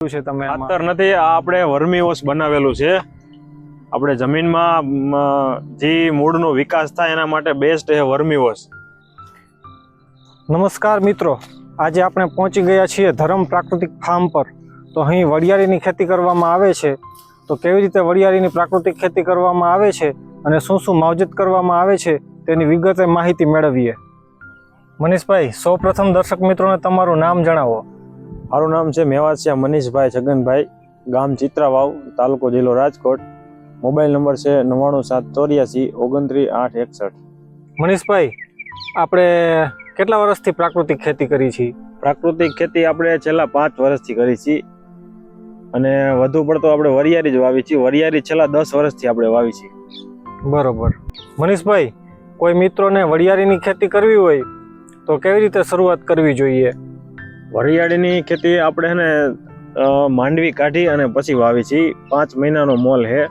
છે તમે ખાતર નથી, આ આપણે વર્મી વોશ બનાવેલું છે. આપણે જમીનમાં જે મૂળનો વિકાસ થાય એના માટે બેસ્ટ છે વર્મી વોશ. નમસ્કાર મિત્રો, આજે આપણે પહોંચી ગયા છીએ ધરમ પ્રાકૃતિક ફાર્મ પર. તો અહીં વરિયાળીની ખેતી કરવામાં આવે છે. તો કેવી રીતે વરિયાળીની પ્રાકૃતિક ખેતી કરવામાં આવે છે અને શું શું માવજત કરવામાં આવે છે તેની વિગતે માહિતી મેળવીએ. મનીષભાઈ, સૌપ્રથમ દર્શક મિત્રોને તમારું નામ જણાવો. મારું નામ છે મેવાસિયા મનીષભાઈ છગનભાઈ, ગામ ચિત્રાવાવ, તાલુકો જિલ્લો રાજકોટ. મોબાઈલ નંબર છે 99784 29861. મનીષભાઈ, આપણે કેટલા વર્ષથી પ્રાકૃતિક ખેતી કરી છે? પ્રાકૃતિક ખેતી આપણે છેલ્લા 5 વર્ષથી કરી છીએ અને વધુ પડતો આપણે વરિયાળી જ વાવી છીએ. વરિયાળી છેલ્લા 10 વર્ષથી આપણે વાવી છીએ. બરોબર. મનીષભાઈ, કોઈ મિત્રોને વરિયાળીની ખેતી કરવી હોય તો કેવી રીતે શરૂઆત કરવી જોઈએ? વરિયાળીની ખેતી આપણે ને માંડવી કાઢી અને પછી વાવી છીએ. 5 મહિનાનો મોલ છે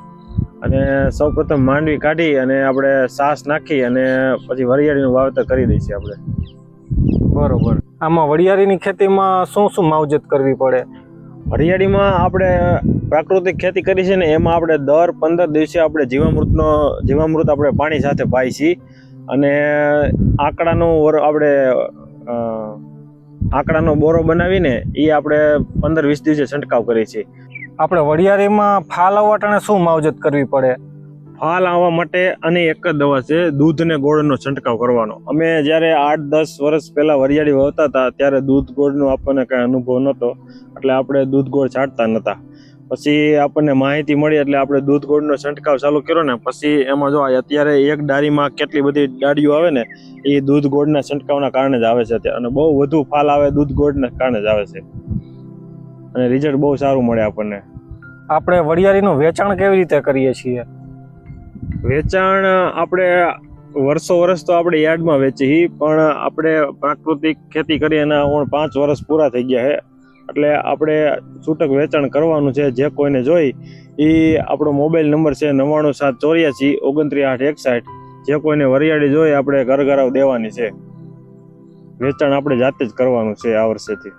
અને સૌપ્રથમ માંડવી કાઢી અને આપણે સાસ નાખી અને પછી વરિયાળીનું વાવેતર કરી દઈએ છીએ આપણે. બરોબર. આમાં વરિયાળીની ખેતીમાં શું શું માવજત કરવી પડે? વરિયાળીમાં આપણે પ્રાકૃતિક ખેતી કરી છે ને એમાં આપણે દર 15 દિવસે આપણે જીવામૃત આપણે પાણી સાથે પાઈ છીએ અને આંકડાનો બોરો બનાવીને એ આપણે 15-20 દિવસે છંટકાવ કરીએ છીએ. આપણે વરિયાળીમાં ફાલ આવવા ટાણે શું માવજત કરવી પડે? ફાલ આવવા માટે અને એક જ દવા છે, દૂધ ને ગોળનો છંટકાવ કરવાનો. અમે જ્યારે 8-10 વર્ષ પહેલા વરિયાળી વાવતા હતા ત્યારે દૂધ ગોળનો આપણને કાંઈ અનુભવ નહોતો, એટલે આપણે દૂધ ગોળ છાંટતા નહોતા. પછી આપણને માહિતી મળી એટલે આપણે દૂધ ગોળનો છંટકાવ ચાલુ કર્યો ને પછી એમાં જો અત્યારે એક ડાળીમાં કેટલી બધી ડાળીઓ આવે ને એ દૂધ ગોળના છંટકાવના કારણે જ આવે છે અત્યારે, અને બહુ વધુ ફાલ આવે દૂધ ગોળના કારણે જ આવે છે અને રિઝલ્ટ બહુ સારું મળે આપણને. આપણે વરિયાળીનું વેચાણ કેવી રીતે કરીએ છીએ? વેચાણ આપણે વર્ષો તો આપણે યાર્ડમાં વેચી, પણ આપણે પ્રાકૃતિક ખેતી કરી એના 5 વર્ષ પૂરા થઈ ગયા છે એટલે આપણે છૂટક વેચાણ કરવાનું છે. જે કોઈને જોઈ એ આપણો મોબાઈલ નંબર છે 99784 29861. જે કોઈને વરિયાળી જોઈ આપણે ઘર દેવાની છે. વેચાણ આપણે જાતે જ કરવાનું છે આ વર્ષેથી.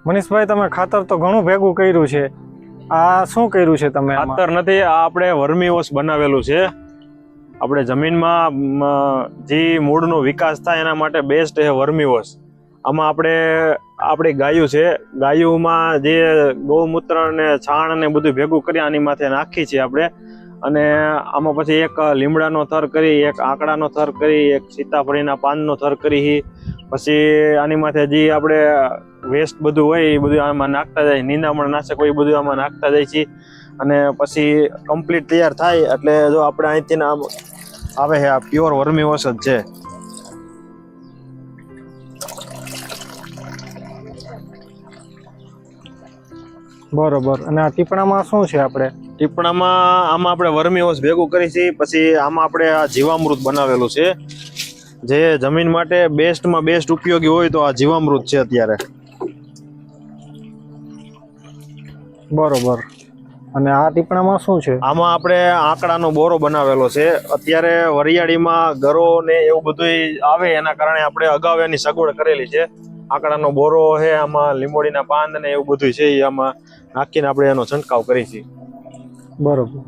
મનીષભાઈ, તમે ખાતર તો ઘણું ભેગું કર્યું છે, આ શું કર્યું છે તમે? ખાતર નથી, આ આપણે વર્મી વોશ બનાવેલું છે. આપણે જમીનમાં જે મૂળનો વિકાસ થાય એના માટે બેસ્ટ છે વર્મી વોશ. આમાં આપણી ગાયું છે, ગાયુંમાં જે ગૌમૂત્ર ને છાણ ને બધું ભેગું કરી આની માથે નાખી છે આપણે, અને આમાં પછી એક લીમડાનો થર કરી, એક આંકડાનો થર કરી, એક સીતાફળીના પાનનો થર કરી, પછી આની માથે જે આપણે વેસ્ટ બધું હોય એ બધું આમાં નાખતા જાય, નિંદામણ નાશક હોય એ બધું આમાં નાખતા જાય છે અને પછી કમ્પ્લીટ તૈયાર થાય એટલે જો આપણે અહીંથી આમ આવે છે આ પ્યોર વર્મી વોશ જ છે. બરોબર. અને આ ટીપણામાં શું છે? ટીપણામાં આમાં આપણે વર્મી વોશ ભેગું કરી છે, પછી આમાં આપણે આ જીવામૃત બનાવેલું છે. જે જમીન માટે બેસ્ટમાં બેસ્ટ ઉપયોગી હોય તો આ જીવામૃત છે અત્યારે. બરોબર. અને આ ટીપણામાં શું છે? આમાં આપણે આંકડાનો બોરો બનાવેલો છે. અત્યારે વરિયાળીમાં ગરો ને એવું બધું આવે એના કારણે આપણે અગાઉ એની સગવડ કરેલી છે. આંકડાનો બોરો છે, આમાં લીંબોડીના પાન ને એવું બધું છે, આમાં નાખીને આપણે એનો છંટકાવ કરી છીએ. બરોબર.